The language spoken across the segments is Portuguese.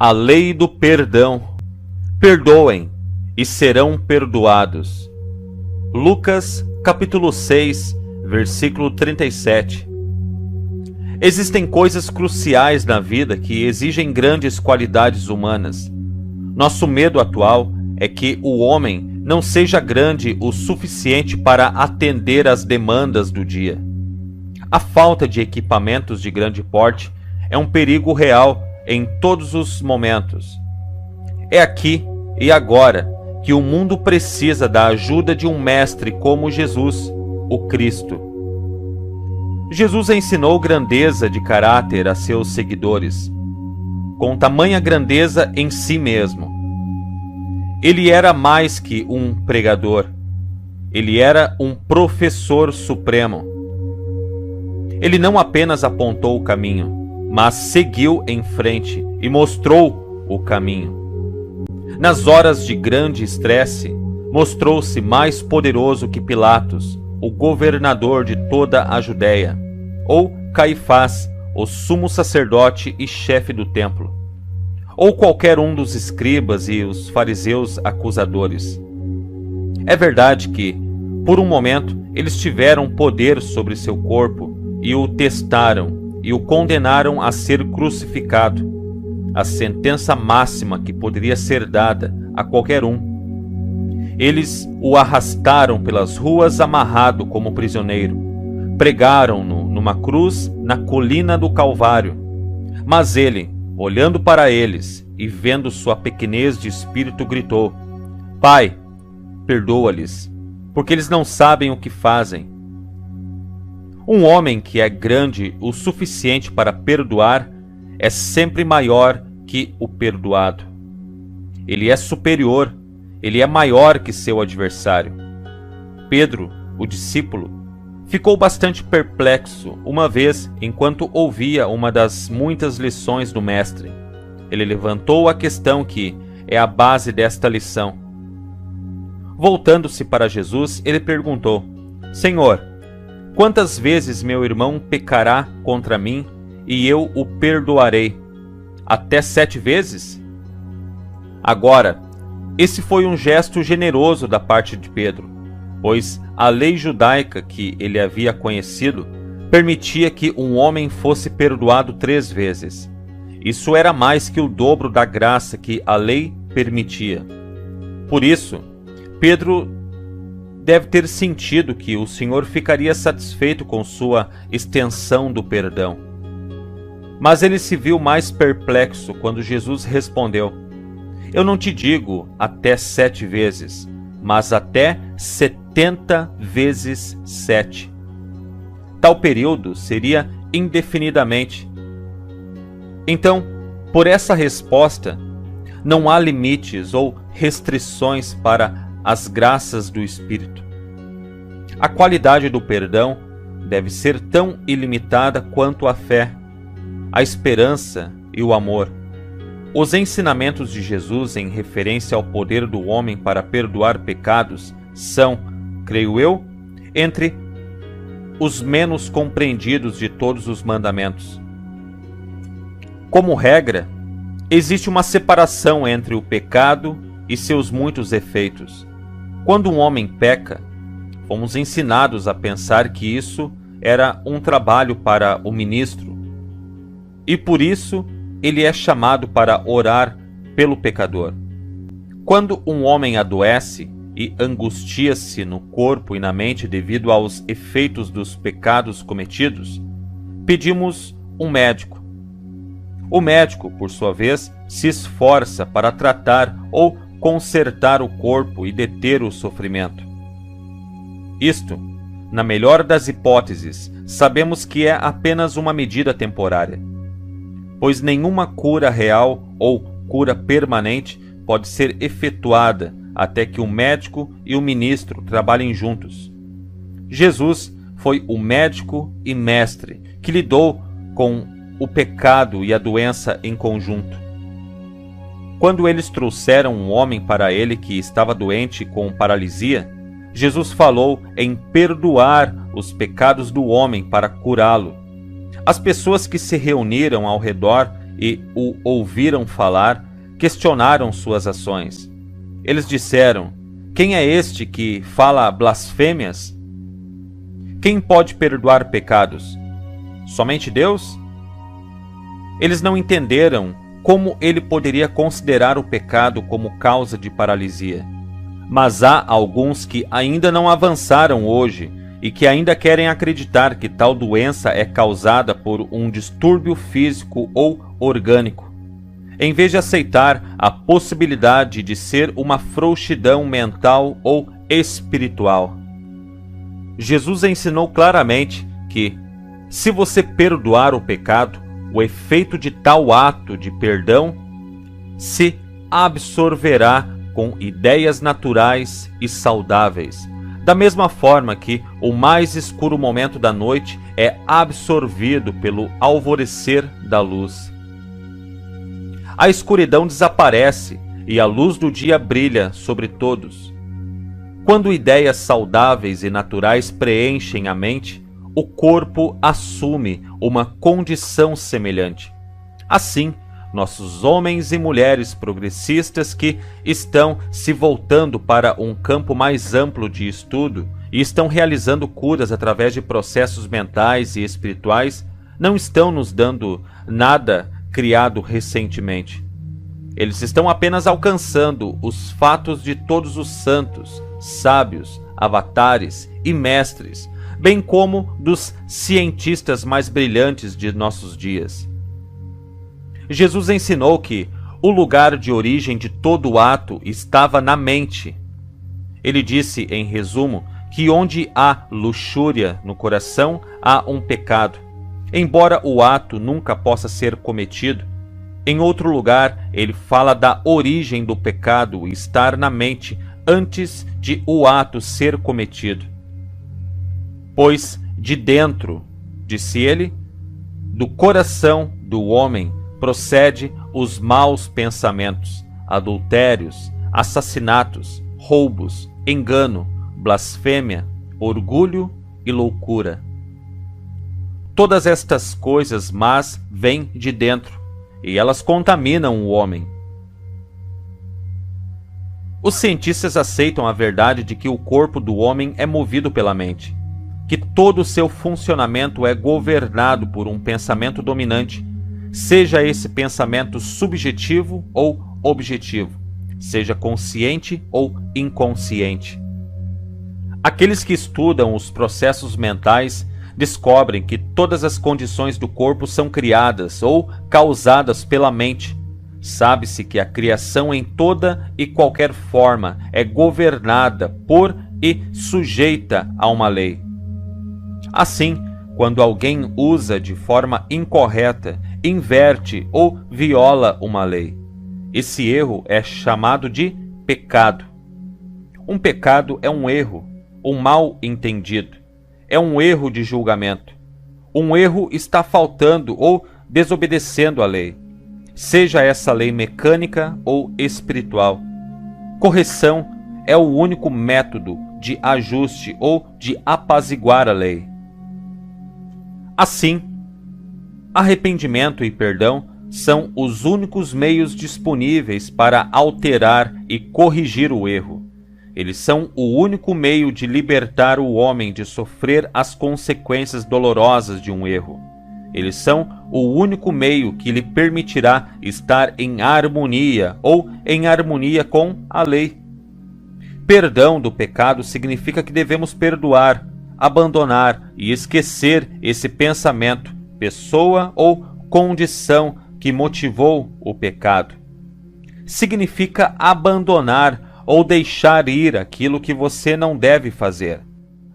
A lei do perdão. Perdoem e serão perdoados. Lucas, capítulo 6, versículo 37. Existem coisas cruciais na vida que exigem grandes qualidades humanas. Nosso medo atual é que o homem não seja grande o suficiente para atender às demandas do dia. A falta de equipamentos de grande porte é um perigo real em todos os momentos. É aqui e agora que o mundo precisa da ajuda de um mestre como Jesus, o Cristo. Jesus ensinou grandeza de caráter a seus seguidores, com tamanha grandeza em si mesmo. Ele era mais que um pregador, ele era um professor supremo. Ele não apenas apontou o caminho, mas seguiu em frente e mostrou o caminho. Nas horas de grande estresse, mostrou-se mais poderoso que Pilatos, o governador de toda a Judéia, ou Caifás, o sumo sacerdote e chefe do templo, ou qualquer um dos escribas e os fariseus acusadores. É verdade que, por um momento, eles tiveram poder sobre seu corpo e o testaram e o condenaram a ser crucificado, a sentença máxima que poderia ser dada a qualquer um. Eles o arrastaram pelas ruas amarrado como prisioneiro, pregaram-no numa cruz na colina do Calvário. Mas ele, olhando para eles e vendo sua pequenez de espírito, gritou: Pai, perdoa-lhes, porque eles não sabem o que fazem. Um homem que é grande o suficiente para perdoar é sempre maior que o perdoado. Ele é superior, ele é maior que seu adversário. Pedro, o discípulo, ficou bastante perplexo uma vez enquanto ouvia uma das muitas lições do mestre. Ele levantou a questão que é a base desta lição. Voltando-se para Jesus, ele perguntou: Senhor, quantas vezes meu irmão pecará contra mim e eu o perdoarei? Até 7 vezes? Agora, esse foi um gesto generoso da parte de Pedro, pois a lei judaica que ele havia conhecido permitia que um homem fosse perdoado 3 vezes. Isso era mais que o dobro da graça que a lei permitia. Por isso, Pedro deve ter sentido que o Senhor ficaria satisfeito com sua extensão do perdão. Mas ele se viu mais perplexo quando Jesus respondeu: Eu não te digo até 7 vezes, mas até 70 vezes 7. Tal período seria indefinidamente. Então, por essa resposta, não há limites ou restrições para as graças do Espírito. A qualidade do perdão deve ser tão ilimitada quanto a fé, a esperança e o amor. Os ensinamentos de Jesus em referência ao poder do homem para perdoar pecados são, creio eu, entre os menos compreendidos de todos os mandamentos. Como regra, existe uma separação entre o pecado e seus muitos efeitos. Quando um homem peca, fomos ensinados a pensar que isso era um trabalho para o ministro, e por isso ele é chamado para orar pelo pecador. Quando um homem adoece e angustia-se no corpo e na mente devido aos efeitos dos pecados cometidos, pedimos um médico. O médico, por sua vez, se esforça para tratar ou consertar o corpo e deter o sofrimento. Isto, na melhor das hipóteses, sabemos que é apenas uma medida temporária, pois nenhuma cura real ou cura permanente pode ser efetuada até que o médico e o ministro trabalhem juntos. Jesus foi o médico e mestre que lidou com o pecado e a doença em conjunto. Quando eles trouxeram um homem para ele que estava doente com paralisia, Jesus falou em perdoar os pecados do homem para curá-lo. As pessoas que se reuniram ao redor e o ouviram falar, questionaram suas ações. Eles disseram: quem é este que fala blasfêmias? Quem pode perdoar pecados? Somente Deus? Eles não entenderam como ele poderia considerar o pecado como causa de paralisia. Mas há alguns que ainda não avançaram hoje e que ainda querem acreditar que tal doença é causada por um distúrbio físico ou orgânico, em vez de aceitar a possibilidade de ser uma frouxidão mental ou espiritual. Jesus ensinou claramente que, se você perdoar o pecado, o efeito de tal ato de perdão se absorverá com ideias naturais e saudáveis, da mesma forma que o mais escuro momento da noite é absorvido pelo alvorecer da luz. A escuridão desaparece e a luz do dia brilha sobre todos. Quando ideias saudáveis e naturais preenchem a mente, o corpo assume uma condição semelhante. Assim, nossos homens e mulheres progressistas que estão se voltando para um campo mais amplo de estudo e estão realizando curas através de processos mentais e espirituais, não estão nos dando nada criado recentemente. Eles estão apenas alcançando os fatos de todos os santos, sábios, avatares e mestres, bem como dos cientistas mais brilhantes de nossos dias. Jesus ensinou que o lugar de origem de todo ato estava na mente. Ele disse, em resumo, que onde há luxúria no coração, há um pecado. Embora o ato nunca possa ser cometido, em outro lugar ele fala da origem do pecado estar na mente antes de o ato ser cometido. Pois de dentro, disse ele, do coração do homem procede os maus pensamentos, adultérios, assassinatos, roubos, engano, blasfêmia, orgulho e loucura. Todas estas coisas más vêm de dentro, e elas contaminam o homem. Os cientistas aceitam a verdade de que o corpo do homem é movido pela mente, que todo o seu funcionamento é governado por um pensamento dominante, seja esse pensamento subjetivo ou objetivo, seja consciente ou inconsciente. Aqueles que estudam os processos mentais descobrem que todas as condições do corpo são criadas ou causadas pela mente. Sabe-se que a criação em toda e qualquer forma é governada por e sujeita a uma lei. Assim, quando alguém usa de forma incorreta, inverte ou viola uma lei, esse erro é chamado de pecado. Um pecado é um erro, um mal entendido, é um erro de julgamento. Um erro está faltando ou desobedecendo a lei, seja essa lei mecânica ou espiritual. Correção é o único método de ajuste ou de apaziguar a lei. Assim, arrependimento e perdão são os únicos meios disponíveis para alterar e corrigir o erro. Eles são o único meio de libertar o homem de sofrer as consequências dolorosas de um erro. Eles são o único meio que lhe permitirá estar em harmonia ou em harmonia com a lei. Perdão do pecado significa que devemos perdoar, abandonar e esquecer esse pensamento, pessoa ou condição que motivou o pecado. Significa abandonar ou deixar ir aquilo que você não deve fazer.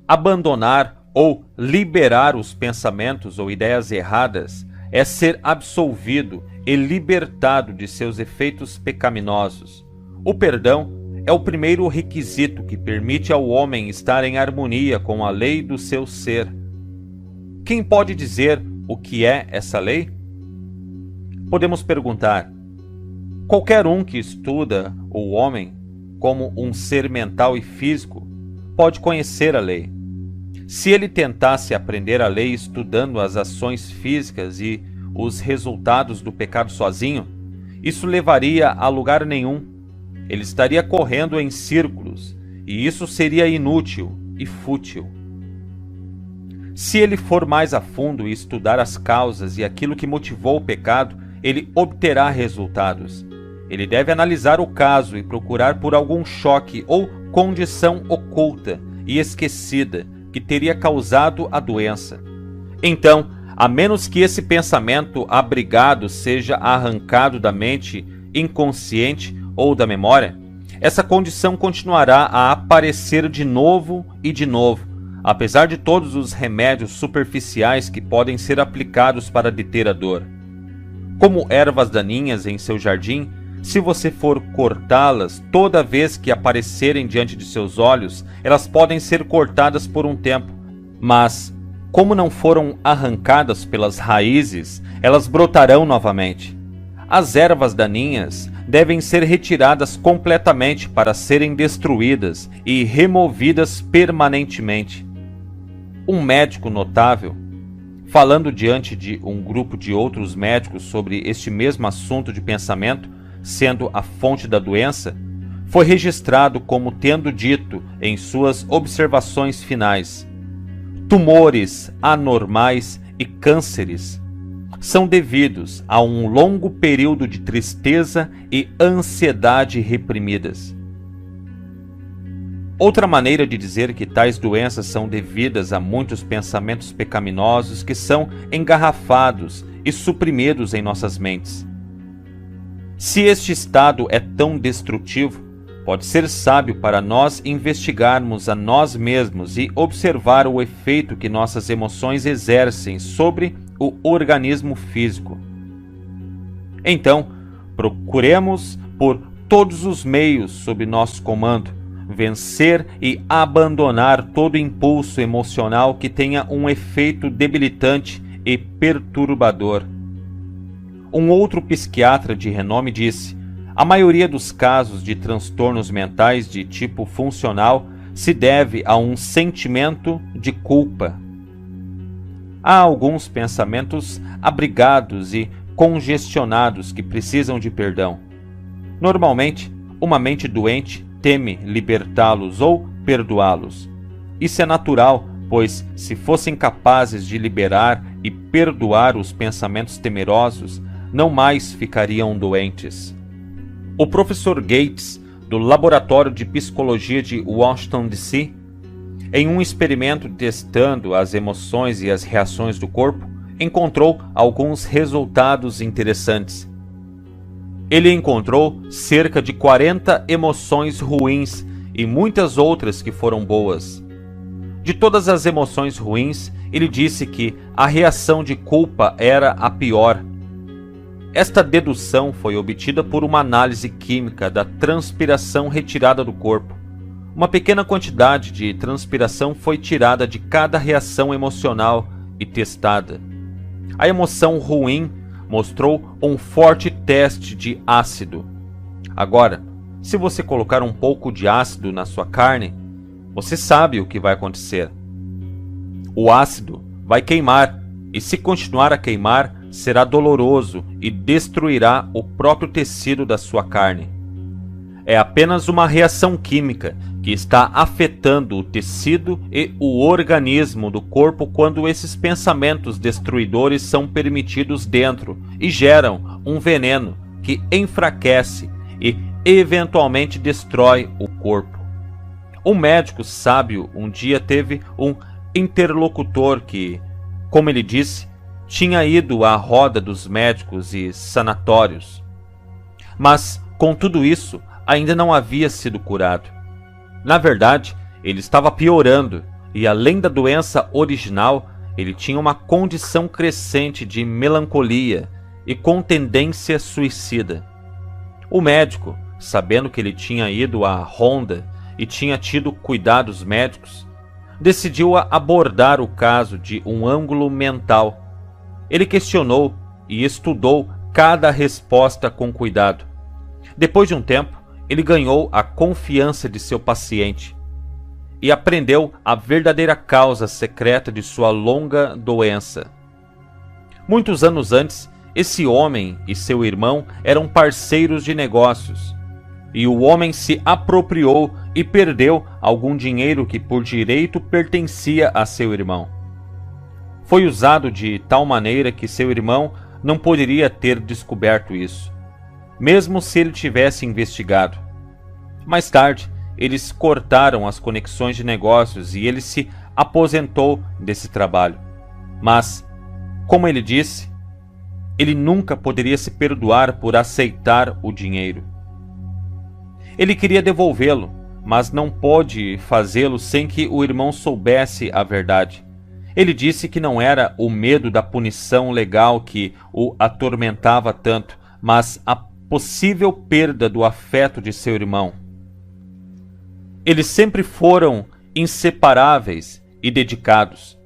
Abandonar ou liberar os pensamentos ou ideias erradas é ser absolvido e libertado de seus efeitos pecaminosos. O perdão é o primeiro requisito que permite ao homem estar em harmonia com a lei do seu ser. Quem pode dizer o que é essa lei? Podemos perguntar: qualquer um que estuda o homem como um ser mental e físico pode conhecer a lei. Se ele tentasse aprender a lei estudando as ações físicas e os resultados do pecado sozinho, isso levaria a lugar nenhum. Ele estaria correndo em círculos, e isso seria inútil e fútil. Se ele for mais a fundo e estudar as causas e aquilo que motivou o pecado, ele obterá resultados. Ele deve analisar o caso e procurar por algum choque ou condição oculta e esquecida que teria causado a doença. Então, a menos que esse pensamento abrigado seja arrancado da mente inconsciente ou da memória, essa condição continuará a aparecer de novo e de novo, apesar de todos os remédios superficiais que podem ser aplicados para deter a dor. Como ervas daninhas em seu jardim, se você for cortá-las toda vez que aparecerem diante de seus olhos, elas podem ser cortadas por um tempo, mas, como não foram arrancadas pelas raízes, elas brotarão novamente. As ervas daninhas devem ser retiradas completamente para serem destruídas e removidas permanentemente. Um médico notável, falando diante de um grupo de outros médicos sobre este mesmo assunto de pensamento, sendo a fonte da doença, foi registrado como tendo dito em suas observações finais: tumores anormais e cânceres são devidos a um longo período de tristeza e ansiedade reprimidas. Outra maneira de dizer que tais doenças são devidas a muitos pensamentos pecaminosos que são engarrafados e suprimidos em nossas mentes. Se este estado é tão destrutivo, pode ser sábio para nós investigarmos a nós mesmos e observar o efeito que nossas emoções exercem sobre o organismo físico. Então, procuremos por todos os meios sob nosso comando vencer e abandonar todo impulso emocional que tenha um efeito debilitante e perturbador. Um outro psiquiatra de renome disse: a maioria dos casos de transtornos mentais de tipo funcional se deve a um sentimento de culpa. Há alguns pensamentos abrigados e congestionados que precisam de perdão. Normalmente, uma mente doente teme libertá-los ou perdoá-los. Isso é natural, pois se fossem capazes de liberar e perdoar os pensamentos temerosos, não mais ficariam doentes. O professor Gates, do Laboratório de Psicologia de Washington, D.C., em um experimento testando as emoções e as reações do corpo, encontrou alguns resultados interessantes. Ele encontrou cerca de 40 emoções ruins e muitas outras que foram boas. De todas as emoções ruins, ele disse que a reação de culpa era a pior. Esta dedução foi obtida por uma análise química da transpiração retirada do corpo. Uma pequena quantidade de transpiração foi tirada de cada reação emocional e testada. A emoção ruim mostrou um forte teste de ácido. Agora, se você colocar um pouco de ácido na sua carne, você sabe o que vai acontecer. O ácido vai queimar, e se continuar a queimar, será doloroso e destruirá o próprio tecido da sua carne. É apenas uma reação química que está afetando o tecido e o organismo do corpo quando esses pensamentos destruidores são permitidos dentro e geram um veneno que enfraquece e eventualmente destrói o corpo. Um médico sábio um dia teve um interlocutor que, como ele disse, tinha ido à roda dos médicos e sanatórios. Mas, com tudo isso, ainda não havia sido curado. Na verdade, ele estava piorando e, além da doença original, ele tinha uma condição crescente de melancolia e com tendência suicida. O médico, sabendo que ele tinha ido à ronda e tinha tido cuidados médicos, decidiu abordar o caso de um ângulo mental. Ele questionou e estudou cada resposta com cuidado. Depois de um tempo, ele ganhou a confiança de seu paciente e aprendeu a verdadeira causa secreta de sua longa doença. Muitos anos antes, esse homem e seu irmão eram parceiros de negócios. E o homem se apropriou e perdeu algum dinheiro que por direito pertencia a seu irmão. Foi usado de tal maneira que seu irmão não poderia ter descoberto isso, mesmo se ele tivesse investigado. Mais tarde, eles cortaram as conexões de negócios e ele se aposentou desse trabalho. Mas, como ele disse, ele nunca poderia se perdoar por aceitar o dinheiro. Ele queria devolvê-lo, mas não pôde fazê-lo sem que o irmão soubesse a verdade. Ele disse que não era o medo da punição legal que o atormentava tanto, mas a possível perda do afeto de seu irmão. Eles sempre foram inseparáveis e dedicados.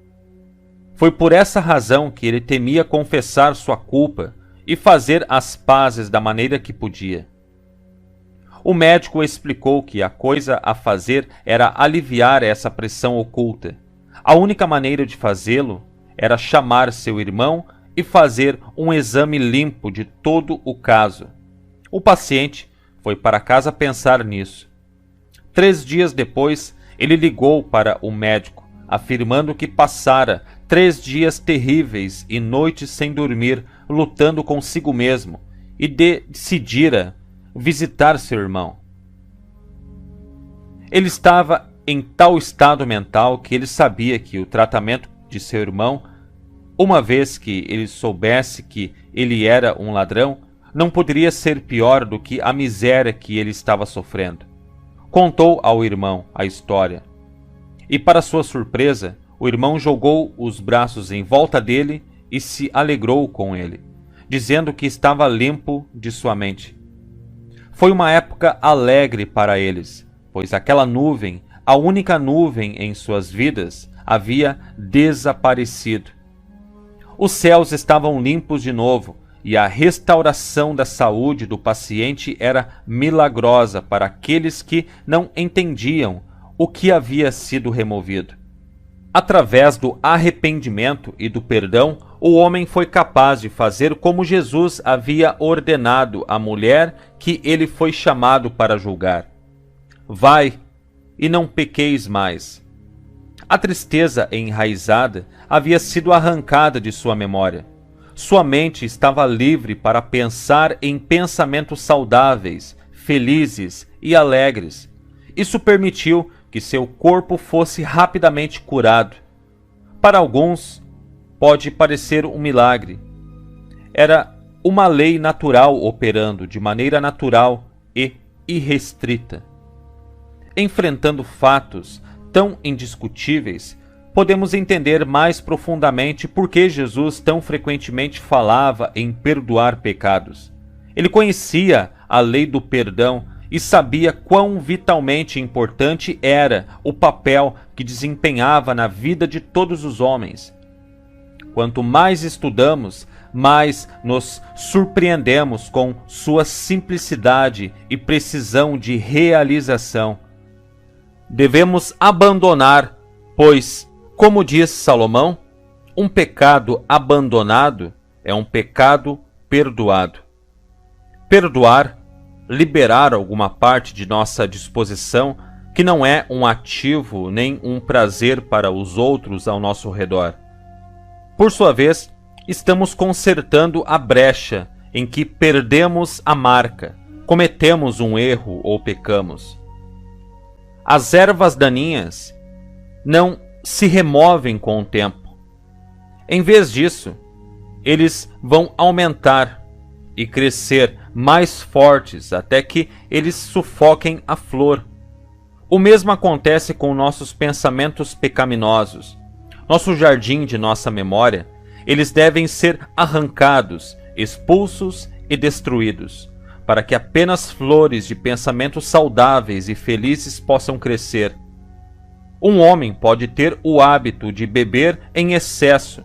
Foi por essa razão que ele temia confessar sua culpa e fazer as pazes da maneira que podia. O médico explicou que a coisa a fazer era aliviar essa pressão oculta. A única maneira de fazê-lo era chamar seu irmão e fazer um exame limpo de todo o caso. O paciente foi para casa pensar nisso. 3 dias depois, ele ligou para o médico, afirmando que passara 3 dias terríveis e noites sem dormir, lutando consigo mesmo, e decidira visitar seu irmão. Ele estava em tal estado mental que ele sabia que o tratamento de seu irmão, uma vez que ele soubesse que ele era um ladrão, não poderia ser pior do que a miséria que ele estava sofrendo. Contou ao irmão a história. E, para sua surpresa, o irmão jogou os braços em volta dele e se alegrou com ele, dizendo que estava limpo de sua mente. Foi uma época alegre para eles, pois aquela nuvem, a única nuvem em suas vidas, havia desaparecido. Os céus estavam limpos de novo, e a restauração da saúde do paciente era milagrosa para aqueles que não entendiam o que havia sido removido. Através do arrependimento e do perdão, o homem foi capaz de fazer como Jesus havia ordenado à mulher que ele foi chamado para julgar. Vai, e não pequeis mais. A tristeza enraizada havia sido arrancada de sua memória. Sua mente estava livre para pensar em pensamentos saudáveis, felizes e alegres. Isso permitiu que seu corpo fosse rapidamente curado. Para alguns, pode parecer um milagre. Era uma lei natural operando de maneira natural e irrestrita. Enfrentando fatos tão indiscutíveis, podemos entender mais profundamente por que Jesus tão frequentemente falava em perdoar pecados. Ele conhecia a lei do perdão e sabia quão vitalmente importante era o papel que desempenhava na vida de todos os homens. Quanto mais estudamos, mais nos surpreendemos com sua simplicidade e precisão de realização. Devemos abandonar, pois, como diz Salomão, um pecado abandonado é um pecado perdoado. Perdoar, liberar alguma parte de nossa disposição que não é um ativo nem um prazer para os outros ao nosso redor. Por sua vez, estamos consertando a brecha em que perdemos a marca, cometemos um erro ou pecamos. As ervas daninhas não se removem com o tempo. Em vez disso, eles vão aumentar e crescer mais fortes até que eles sufoquem a flor. O mesmo acontece com nossos pensamentos pecaminosos. Nosso jardim de nossa memória, eles devem ser arrancados, expulsos e destruídos, para que apenas flores de pensamentos saudáveis e felizes possam crescer. Um homem pode ter o hábito de beber em excesso,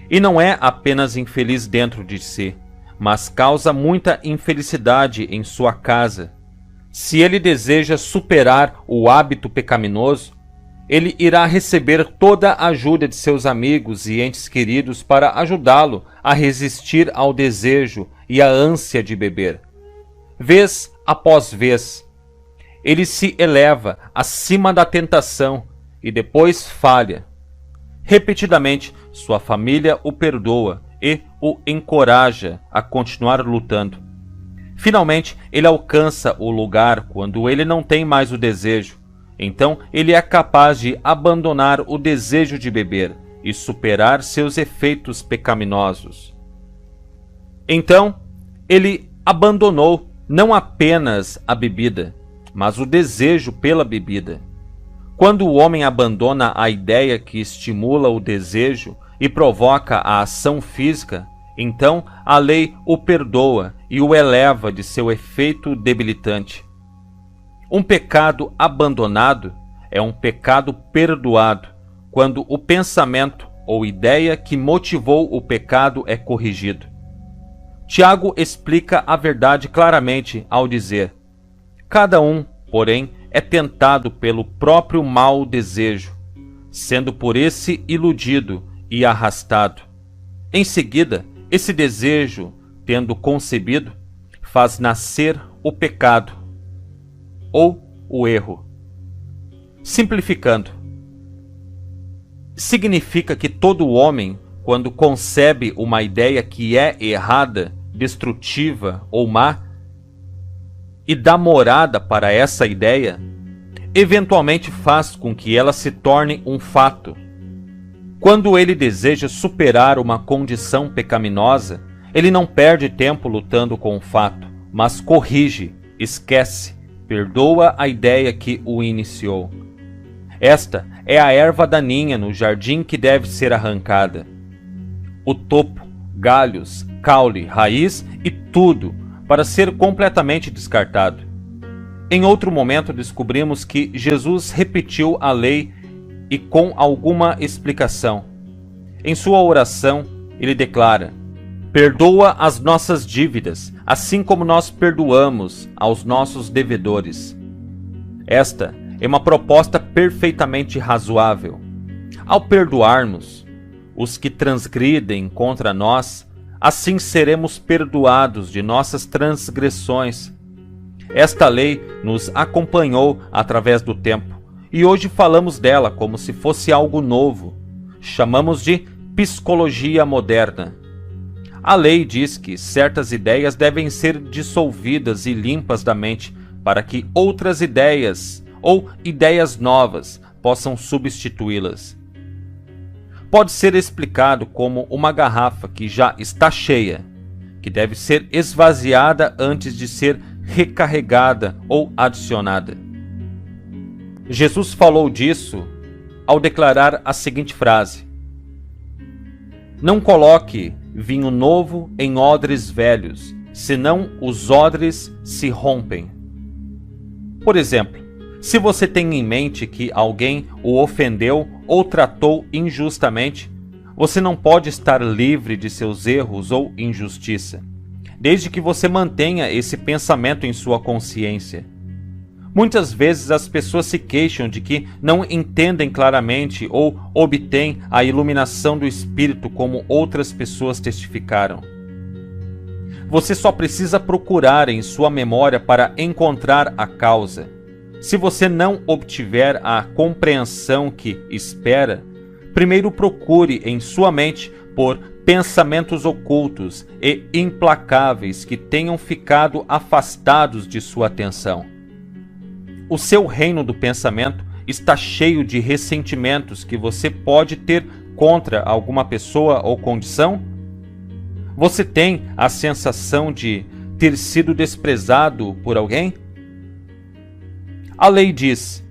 e não é apenas infeliz dentro de si, mas causa muita infelicidade em sua casa. Se ele deseja superar o hábito pecaminoso, ele irá receber toda a ajuda de seus amigos e entes queridos para ajudá-lo a resistir ao desejo e à ânsia de beber. Vez após vez, ele se eleva acima da tentação e depois falha. Repetidamente, sua família o perdoa e o encoraja a continuar lutando. Finalmente, ele alcança o lugar quando ele não tem mais o desejo. Então, ele é capaz de abandonar o desejo de beber e superar seus efeitos pecaminosos. Então, ele abandonou não apenas a bebida, mas o desejo pela bebida. Quando o homem abandona a ideia que estimula o desejo e provoca a ação física, então a lei o perdoa e o eleva de seu efeito debilitante. Um pecado abandonado é um pecado perdoado quando o pensamento ou ideia que motivou o pecado é corrigido. Tiago explica a verdade claramente ao dizer: cada um, porém, é tentado pelo próprio mau desejo, sendo por esse iludido e arrastado. Em seguida, esse desejo, tendo concebido, faz nascer o pecado ou o erro. Simplificando, significa que todo homem, quando concebe uma ideia que é errada, destrutiva ou má, e dá morada para essa ideia, eventualmente faz com que ela se torne um fato. Quando ele deseja superar uma condição pecaminosa, ele não perde tempo lutando com o fato, mas corrige, esquece, perdoa a ideia que o iniciou. Esta é a erva daninha no jardim que deve ser arrancada. O topo, galhos, caule, raiz e tudo para ser completamente descartado. Em outro momento descobrimos que Jesus repetiu a lei e com alguma explicação. Em sua oração, ele declara: perdoa as nossas dívidas, assim como nós perdoamos aos nossos devedores. Esta é uma proposta perfeitamente razoável. Ao perdoarmos os que transgridem contra nós, assim seremos perdoados de nossas transgressões. Esta lei nos acompanhou através do tempo, e hoje falamos dela como se fosse algo novo. Chamamos de psicologia moderna. A lei diz que certas ideias devem ser dissolvidas e limpas da mente para que outras ideias ou ideias novas possam substituí-las. Pode ser explicado como uma garrafa que já está cheia, que deve ser esvaziada antes de ser recarregada ou adicionada. Jesus falou disso ao declarar a seguinte frase: não coloque vinho novo em odres velhos, senão os odres se rompem. Por exemplo, se você tem em mente que alguém o ofendeu ou tratou injustamente, você não pode estar livre de seus erros ou injustiça, desde que você mantenha esse pensamento em sua consciência. Muitas vezes as pessoas se queixam de que não entendem claramente ou obtêm a iluminação do Espírito como outras pessoas testificaram. Você só precisa procurar em sua memória para encontrar a causa. Se você não obtiver a compreensão que espera, primeiro procure em sua mente por pensamentos ocultos e implacáveis que tenham ficado afastados de sua atenção. O seu reino do pensamento está cheio de ressentimentos que você pode ter contra alguma pessoa ou condição? Você tem a sensação de ter sido desprezado por alguém? A lei diz: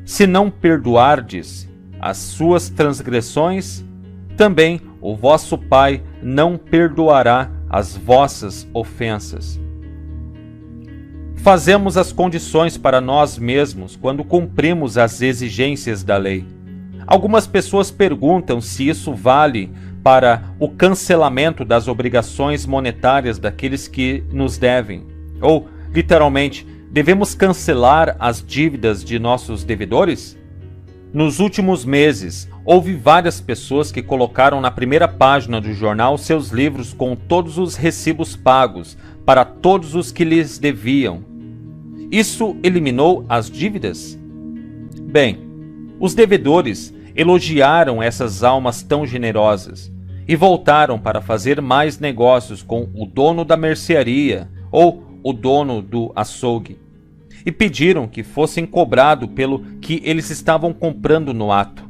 se não perdoardes as suas transgressões, também o vosso Pai não perdoará as vossas ofensas. Fazemos as condições para nós mesmos quando cumprimos as exigências da lei. Algumas pessoas perguntam se isso vale para o cancelamento das obrigações monetárias daqueles que nos devem, ou, literalmente, devemos cancelar as dívidas de nossos devedores? Nos últimos meses, houve várias pessoas que colocaram na primeira página do jornal seus livros com todos os recibos pagos para todos os que lhes deviam. Isso eliminou as dívidas? Bem, os devedores elogiaram essas almas tão generosas e voltaram para fazer mais negócios com o dono da mercearia ou o dono do açougue, e pediram que fossem cobrados pelo que eles estavam comprando no ato.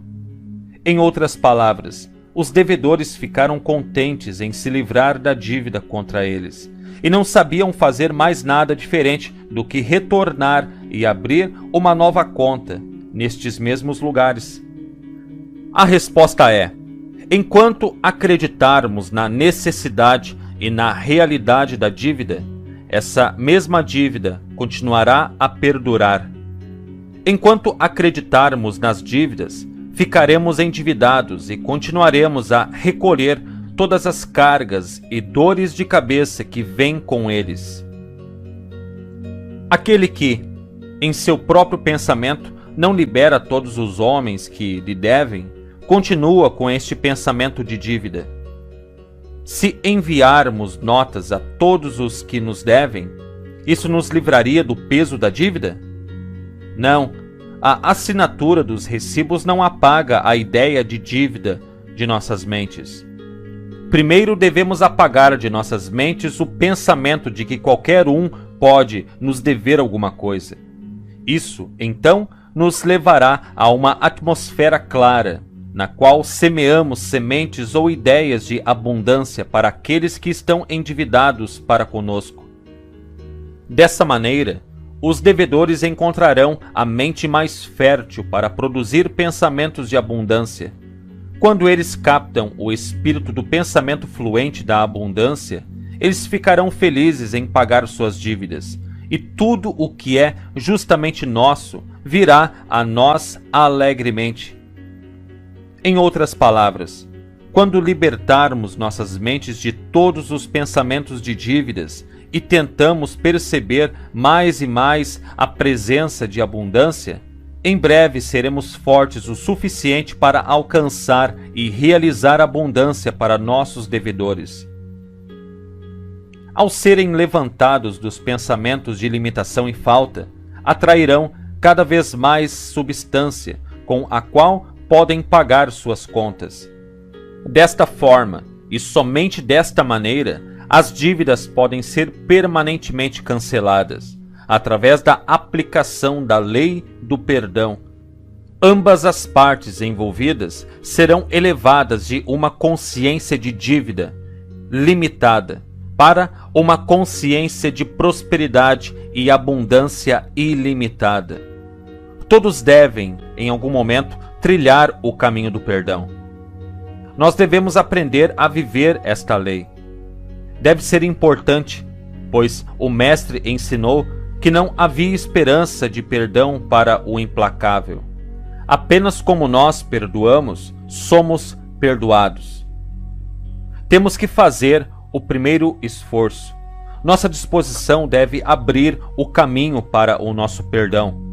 Em outras palavras, os devedores ficaram contentes em se livrar da dívida contra eles, e não sabiam fazer mais nada diferente do que retornar e abrir uma nova conta nestes mesmos lugares. A resposta é: enquanto acreditarmos na necessidade e na realidade da dívida, essa mesma dívida continuará a perdurar. Enquanto acreditarmos nas dívidas, ficaremos endividados e continuaremos a recolher todas as cargas e dores de cabeça que vêm com eles. Aquele que, em seu próprio pensamento, não libera todos os homens que lhe devem, continua com este pensamento de dívida. Se enviarmos notas a todos os que nos devem, isso nos livraria do peso da dívida? Não, a assinatura dos recibos não apaga a ideia de dívida de nossas mentes. Primeiro devemos apagar de nossas mentes o pensamento de que qualquer um pode nos dever alguma coisa. Isso, então, nos levará a uma atmosfera clara, na qual semeamos sementes ou ideias de abundância para aqueles que estão endividados para conosco. Dessa maneira, os devedores encontrarão a mente mais fértil para produzir pensamentos de abundância. Quando eles captam o espírito do pensamento fluente da abundância, eles ficarão felizes em pagar suas dívidas, e tudo o que é justamente nosso virá a nós alegremente. Em outras palavras, quando libertarmos nossas mentes de todos os pensamentos de dívidas e tentamos perceber mais e mais a presença de abundância, em breve seremos fortes o suficiente para alcançar e realizar abundância para nossos devedores. Ao serem levantados dos pensamentos de limitação e falta, atrairão cada vez mais substância com a qual podem pagar suas contas. Desta forma, e somente desta maneira, as dívidas podem ser permanentemente canceladas, através da aplicação da lei do perdão. Ambas as partes envolvidas serão elevadas de uma consciência de dívida limitada para uma consciência de prosperidade e abundância ilimitada. Todos devem, em algum momento, trilhar o caminho do perdão. Nós devemos aprender a viver esta lei. Deve ser importante, pois o Mestre ensinou que não havia esperança de perdão para o implacável. Apenas como nós perdoamos, somos perdoados. Temos que fazer o primeiro esforço. Nossa disposição deve abrir o caminho para o nosso perdão.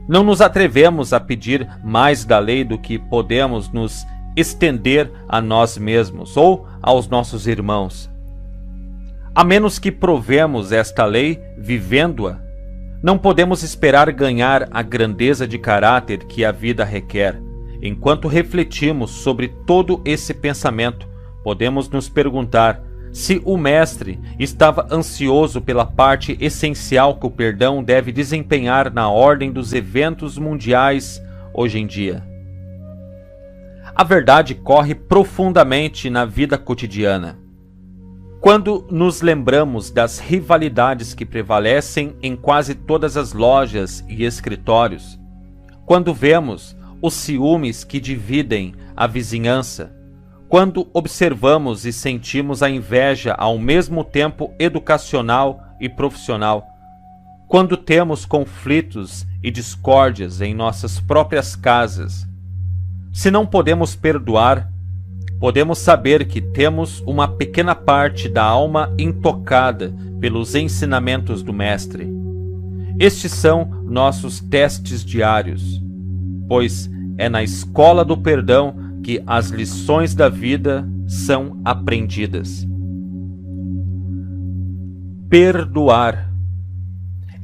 Não nos atrevemos a pedir mais da lei do que podemos nos estender a nós mesmos ou aos nossos irmãos. A menos que provemos esta lei vivendo-a, não podemos esperar ganhar a grandeza de caráter que a vida requer. Enquanto refletimos sobre todo esse pensamento, podemos nos perguntar se o Mestre estava ansioso pela parte essencial que o perdão deve desempenhar na ordem dos eventos mundiais hoje em dia. A verdade corre profundamente na vida cotidiana. Quando nos lembramos das rivalidades que prevalecem em quase todas as lojas e escritórios, quando vemos os ciúmes que dividem a vizinhança, quando observamos e sentimos a inveja ao mesmo tempo educacional e profissional, quando temos conflitos e discórdias em nossas próprias casas, se não podemos perdoar, podemos saber que temos uma pequena parte da alma intocada pelos ensinamentos do Mestre. Estes são nossos testes diários, pois é na escola do perdão que as lições da vida são aprendidas. Perdoar.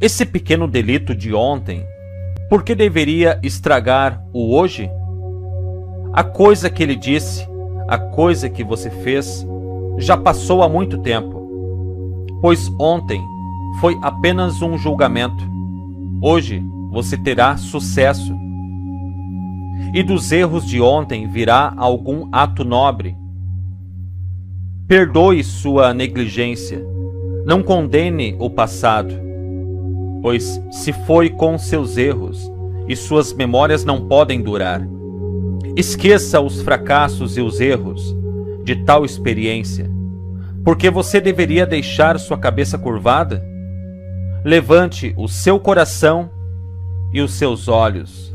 Esse pequeno delito de ontem, por que deveria estragar o hoje? A coisa que ele disse, a coisa que você fez, já passou há muito tempo, pois ontem foi apenas um julgamento. Hoje você terá sucesso. E dos erros de ontem virá algum ato nobre. Perdoe sua negligência. Não condene o passado, pois se foi com seus erros e suas memórias não podem durar. Esqueça os fracassos e os erros de tal experiência, porque você deveria deixar sua cabeça curvada. Levante o seu coração e os seus olhos.